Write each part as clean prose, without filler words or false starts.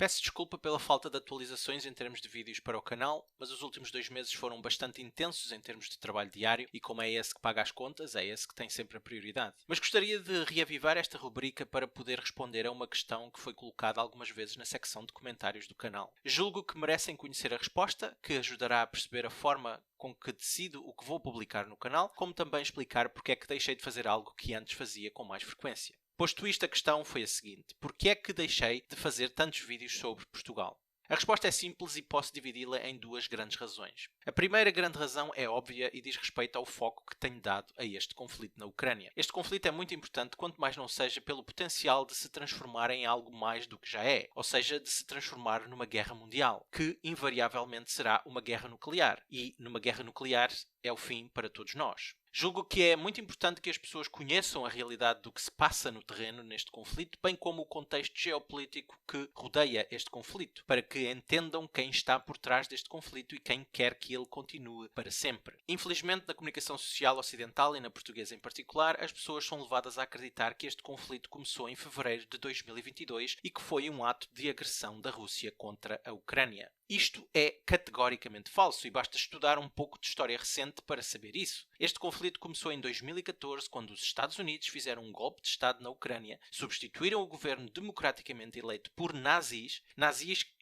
Peço desculpa pela falta de atualizações em termos de vídeos para o canal, mas os últimos 2 meses foram bastante intensos em termos de trabalho diário e como é esse que paga as contas, é esse que tem sempre a prioridade. Mas gostaria de reavivar esta rubrica para poder responder a uma questão que foi colocada algumas vezes na secção de comentários do canal. Julgo que merecem conhecer a resposta, que ajudará a perceber a forma com que decido o que vou publicar no canal, como também explicar porque é que deixei de fazer algo que antes fazia com mais frequência. Posto isto, a questão foi a seguinte: porquê é que deixei de fazer tantos vídeos sobre Portugal? A resposta é simples e posso dividi-la em duas grandes razões. A primeira grande razão é óbvia e diz respeito ao foco que tenho dado a este conflito na Ucrânia. Este conflito é muito importante, quanto mais não seja pelo potencial de se transformar em algo mais do que já é, ou seja, de se transformar numa guerra mundial, que invariavelmente será uma guerra nuclear, e numa guerra nuclear é o fim para todos nós. Julgo que é muito importante que as pessoas conheçam a realidade do que se passa no terreno neste conflito, bem como o contexto geopolítico que rodeia este conflito, para que entendam quem está por trás deste conflito e quem quer que ele continue para sempre. Infelizmente, na comunicação social ocidental e na portuguesa em particular, as pessoas são levadas a acreditar que este conflito começou em fevereiro de 2022 e que foi um ato de agressão da Rússia contra a Ucrânia. Isto é categoricamente falso e basta estudar um pouco de história recente para saber isso. Este conflito começou em 2014, quando os Estados Unidos fizeram um golpe de Estado na Ucrânia, substituíram o governo democraticamente eleito por nazis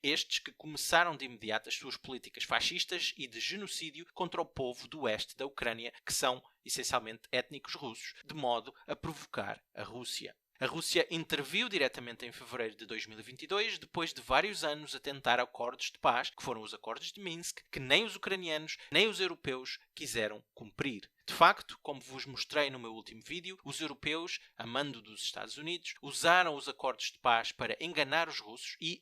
estes que começaram de imediato as suas políticas fascistas e de genocídio contra o povo do oeste da Ucrânia, que são essencialmente étnicos russos, de modo a provocar a Rússia. A Rússia interviu diretamente em fevereiro de 2022, depois de vários anos a tentar acordos de paz, que foram os acordos de Minsk, que nem os ucranianos nem os europeus quiseram cumprir. De facto, como vos mostrei no meu último vídeo, os europeus, a mando dos Estados Unidos, usaram os acordos de paz para enganar os russos e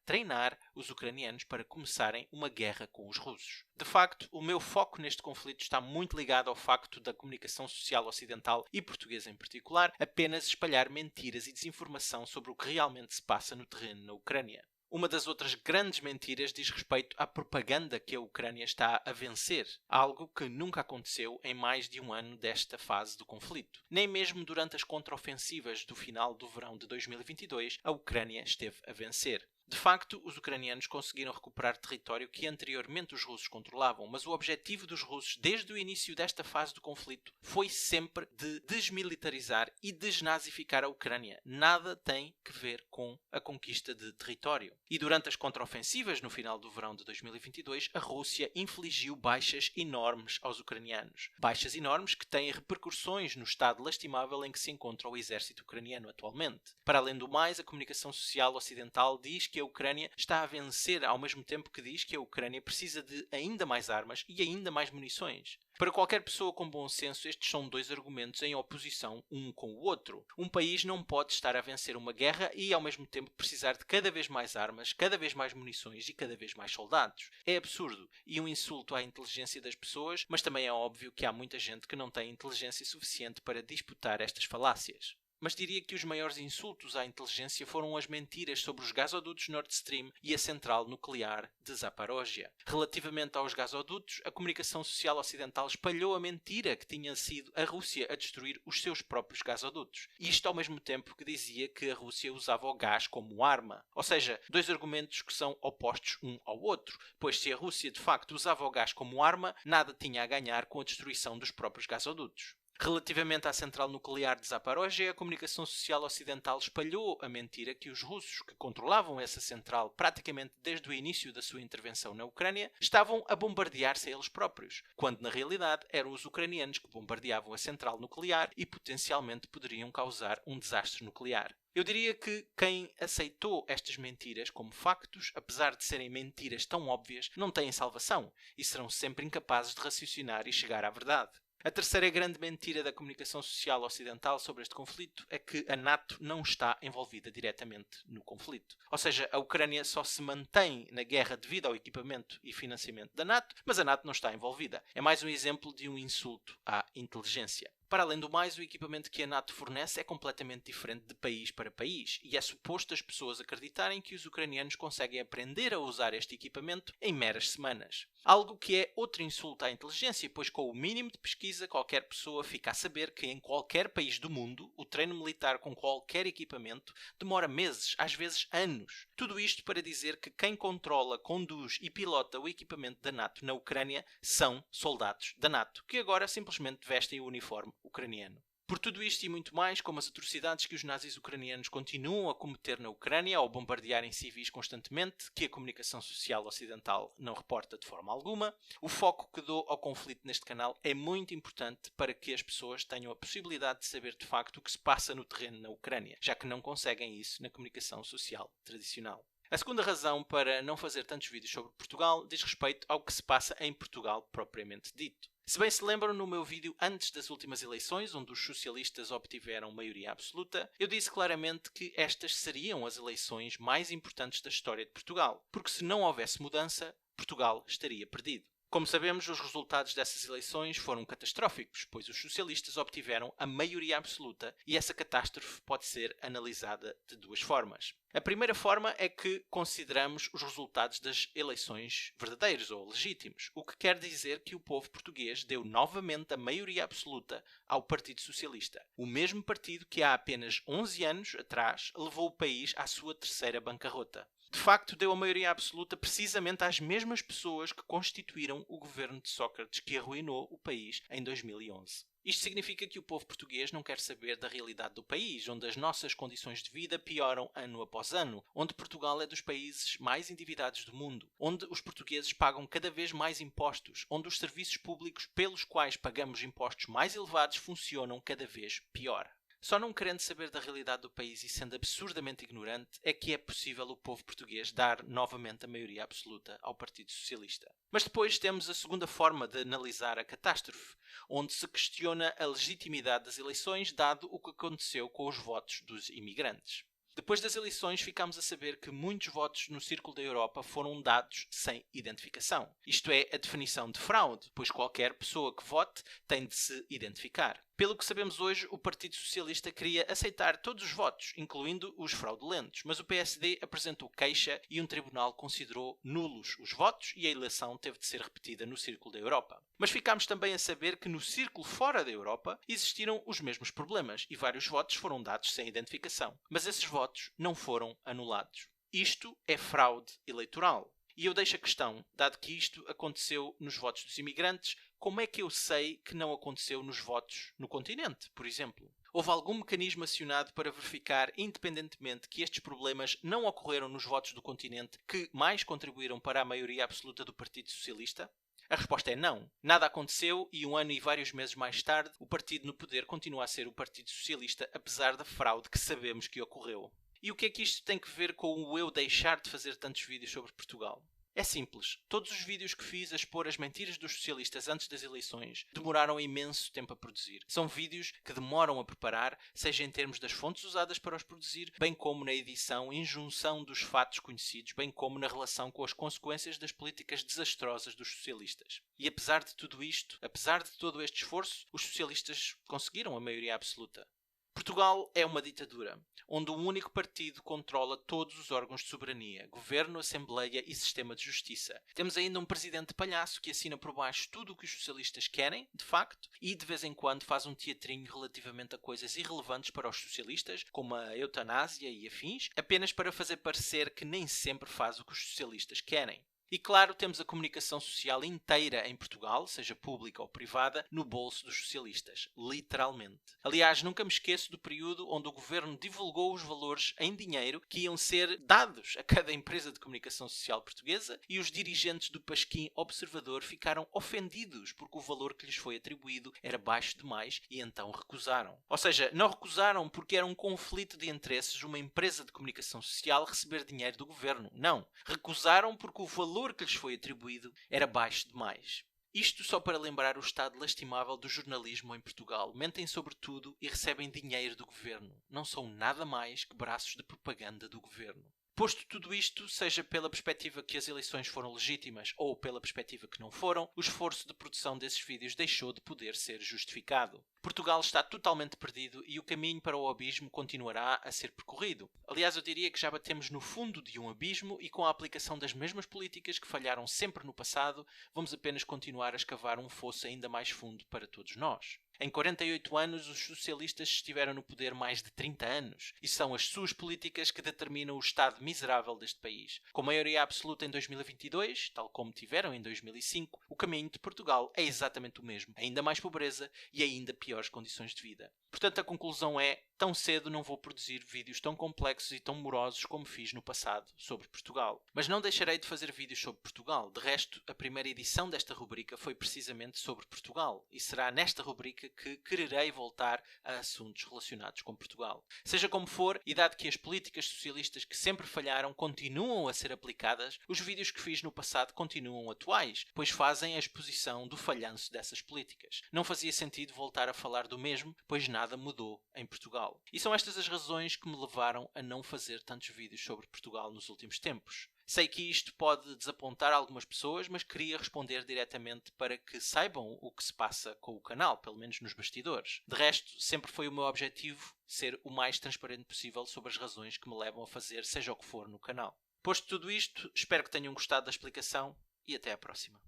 treinar os ucranianos para começarem uma guerra com os russos. De facto, o meu foco neste conflito está muito ligado ao facto da comunicação social ocidental e portuguesa em particular apenas espalhar mentiras e desinformação sobre o que realmente se passa no terreno na Ucrânia. Uma das outras grandes mentiras diz respeito à propaganda que a Ucrânia está a vencer, algo que nunca aconteceu em mais de um ano desta fase do conflito. Nem mesmo durante as contraofensivas do final do verão de 2022, a Ucrânia esteve a vencer. De facto, os ucranianos conseguiram recuperar território que anteriormente os russos controlavam, mas o objetivo dos russos desde o início desta fase do conflito foi sempre de desmilitarizar e desnazificar a Ucrânia. Nada tem que ver com a conquista de território. E durante as contraofensivas no final do verão de 2022, a Rússia infligiu baixas enormes aos ucranianos. Baixas enormes que têm repercussões no estado lastimável em que se encontra o exército ucraniano atualmente. Para além do mais, a comunicação social ocidental diz que a Ucrânia está a vencer ao mesmo tempo que diz que a Ucrânia precisa de ainda mais armas e ainda mais munições. Para qualquer pessoa com bom senso, estes são dois argumentos em oposição um com o outro. Um país não pode estar a vencer uma guerra e ao mesmo tempo precisar de cada vez mais armas, cada vez mais munições e cada vez mais soldados. É absurdo e um insulto à inteligência das pessoas, mas também é óbvio que há muita gente que não tem inteligência suficiente para disputar estas falácias. Mas diria que os maiores insultos à inteligência foram as mentiras sobre os gasodutos Nord Stream e a central nuclear de Zaporozhye. Relativamente aos gasodutos, a comunicação social ocidental espalhou a mentira que tinha sido a Rússia a destruir os seus próprios gasodutos. Isto ao mesmo tempo que dizia que a Rússia usava o gás como arma. Ou seja, dois argumentos que são opostos um ao outro, pois se a Rússia de facto usava o gás como arma, nada tinha a ganhar com a destruição dos próprios gasodutos. Relativamente à central nuclear de Zaporozhye, a comunicação social ocidental espalhou a mentira que os russos, que controlavam essa central praticamente desde o início da sua intervenção na Ucrânia, estavam a bombardear-se a eles próprios, quando na realidade eram os ucranianos que bombardeavam a central nuclear e potencialmente poderiam causar um desastre nuclear. Eu diria que quem aceitou estas mentiras como factos, apesar de serem mentiras tão óbvias, não têm salvação e serão sempre incapazes de raciocinar e chegar à verdade. A terceira grande mentira da comunicação social ocidental sobre este conflito é que a NATO não está envolvida diretamente no conflito. Ou seja, a Ucrânia só se mantém na guerra devido ao equipamento e financiamento da NATO, mas a NATO não está envolvida. É mais um exemplo de um insulto à inteligência. Para além do mais, o equipamento que a NATO fornece é completamente diferente de país para país e é suposto as pessoas acreditarem que os ucranianos conseguem aprender a usar este equipamento em meras semanas. Algo que é outro insulto à inteligência, pois com o mínimo de pesquisa qualquer pessoa fica a saber que em qualquer país do mundo o treino militar com qualquer equipamento demora meses, às vezes anos. Tudo isto para dizer que quem controla, conduz e pilota o equipamento da NATO na Ucrânia são soldados da NATO, que agora simplesmente vestem o uniforme ucraniano. Por tudo isto e muito mais, como as atrocidades que os nazis ucranianos continuam a cometer na Ucrânia ao bombardearem civis constantemente, que a comunicação social ocidental não reporta de forma alguma, o foco que dou ao conflito neste canal é muito importante para que as pessoas tenham a possibilidade de saber de facto o que se passa no terreno na Ucrânia, já que não conseguem isso na comunicação social tradicional. A segunda razão para não fazer tantos vídeos sobre Portugal diz respeito ao que se passa em Portugal propriamente dito. Se bem se lembram, no meu vídeo antes das últimas eleições, onde os socialistas obtiveram maioria absoluta, eu disse claramente que estas seriam as eleições mais importantes da história de Portugal, porque se não houvesse mudança, Portugal estaria perdido. Como sabemos, os resultados dessas eleições foram catastróficos, pois os socialistas obtiveram a maioria absoluta e essa catástrofe pode ser analisada de duas formas. A primeira forma é que consideramos os resultados das eleições verdadeiros ou legítimos, o que quer dizer que o povo português deu novamente a maioria absoluta ao Partido Socialista, o mesmo partido que há apenas 11 anos atrás levou o país à sua terceira bancarrota. De facto, deu a maioria absoluta precisamente às mesmas pessoas que constituíram o governo de Sócrates que arruinou o país em 2011. Isto significa que o povo português não quer saber da realidade do país, onde as nossas condições de vida pioram ano após ano, onde Portugal é dos países mais endividados do mundo, onde os portugueses pagam cada vez mais impostos, onde os serviços públicos pelos quais pagamos impostos mais elevados funcionam cada vez pior. Só não querendo saber da realidade do país e sendo absurdamente ignorante é que é possível o povo português dar novamente a maioria absoluta ao Partido Socialista. Mas depois temos a segunda forma de analisar a catástrofe, onde se questiona a legitimidade das eleições dado o que aconteceu com os votos dos imigrantes. Depois das eleições ficámos a saber que muitos votos no Círculo da Europa foram dados sem identificação. Isto é a definição de fraude, pois qualquer pessoa que vote tem de se identificar. Pelo que sabemos hoje, o Partido Socialista queria aceitar todos os votos, incluindo os fraudulentos, mas o PSD apresentou queixa e um tribunal considerou nulos os votos e a eleição teve de ser repetida no Círculo da Europa. Mas ficámos também a saber que no Círculo fora da Europa existiram os mesmos problemas e vários votos foram dados sem identificação, mas esses votos não foram anulados. Isto é fraude eleitoral. E eu deixo a questão, dado que isto aconteceu nos votos dos imigrantes, como é que eu sei que não aconteceu nos votos no continente, por exemplo? Houve algum mecanismo acionado para verificar, independentemente, que estes problemas não ocorreram nos votos do continente que mais contribuíram para a maioria absoluta do Partido Socialista? A resposta é não. Nada aconteceu e um ano e vários meses mais tarde, o partido no poder continua a ser o Partido Socialista, apesar da fraude que sabemos que ocorreu. E o que é que isto tem que ver com o eu deixar de fazer tantos vídeos sobre Portugal? É simples. Todos os vídeos que fiz a expor as mentiras dos socialistas antes das eleições demoraram imenso tempo a produzir. São vídeos que demoram a preparar, seja em termos das fontes usadas para os produzir, bem como na edição, em junção dos fatos conhecidos, bem como na relação com as consequências das políticas desastrosas dos socialistas. E apesar de tudo isto, apesar de todo este esforço, os socialistas conseguiram a maioria absoluta. Portugal é uma ditadura, onde um único partido controla todos os órgãos de soberania, governo, assembleia e sistema de justiça. Temos ainda um presidente palhaço que assina por baixo tudo o que os socialistas querem, de facto, e de vez em quando faz um teatrinho relativamente a coisas irrelevantes para os socialistas, como a eutanásia e afins, apenas para fazer parecer que nem sempre faz o que os socialistas querem. E claro, temos a comunicação social inteira em Portugal, seja pública ou privada, no bolso dos socialistas. Literalmente. Aliás, nunca me esqueço do período onde o governo divulgou os valores em dinheiro que iam ser dados a cada empresa de comunicação social portuguesa e os dirigentes do Pasquim Observador ficaram ofendidos porque o valor que lhes foi atribuído era baixo demais e então recusaram. Ou seja, não recusaram porque era um conflito de interesses uma empresa de comunicação social receber dinheiro do governo. Não. Recusaram porque o valor que lhes foi atribuído era baixo demais. Isto só para lembrar o estado lastimável do jornalismo em Portugal. Mentem sobre tudo e recebem dinheiro do governo. Não são nada mais que braços de propaganda do governo. Posto tudo isto, seja pela perspectiva que as eleições foram legítimas ou pela perspectiva que não foram, o esforço de produção desses vídeos deixou de poder ser justificado. Portugal está totalmente perdido e o caminho para o abismo continuará a ser percorrido. Aliás, eu diria que já batemos no fundo de um abismo e com a aplicação das mesmas políticas que falharam sempre no passado, vamos apenas continuar a escavar um fosso ainda mais fundo para todos nós. Em 48 anos, os socialistas estiveram no poder mais de 30 anos e são as suas políticas que determinam o estado miserável deste país. Com maioria absoluta em 2022, tal como tiveram em 2005, o caminho de Portugal é exatamente o mesmo. Ainda mais pobreza e ainda piores condições de vida. Portanto, a conclusão é: tão cedo não vou produzir vídeos tão complexos e tão morosos como fiz no passado sobre Portugal. Mas não deixarei de fazer vídeos sobre Portugal. De resto, a primeira edição desta rubrica foi precisamente sobre Portugal e será nesta rubrica que quererei voltar a assuntos relacionados com Portugal. Seja como for, e dado que as políticas socialistas que sempre falharam continuam a ser aplicadas, os vídeos que fiz no passado continuam atuais, pois fazem a exposição do falhanço dessas políticas. Não fazia sentido voltar a falar do mesmo, pois nada mudou em Portugal. E são estas as razões que me levaram a não fazer tantos vídeos sobre Portugal nos últimos tempos. Sei que isto pode desapontar algumas pessoas, mas queria responder diretamente para que saibam o que se passa com o canal, pelo menos nos bastidores. De resto, sempre foi o meu objetivo ser o mais transparente possível sobre as razões que me levam a fazer seja o que for no canal. Posto tudo isto, espero que tenham gostado da explicação e até à próxima.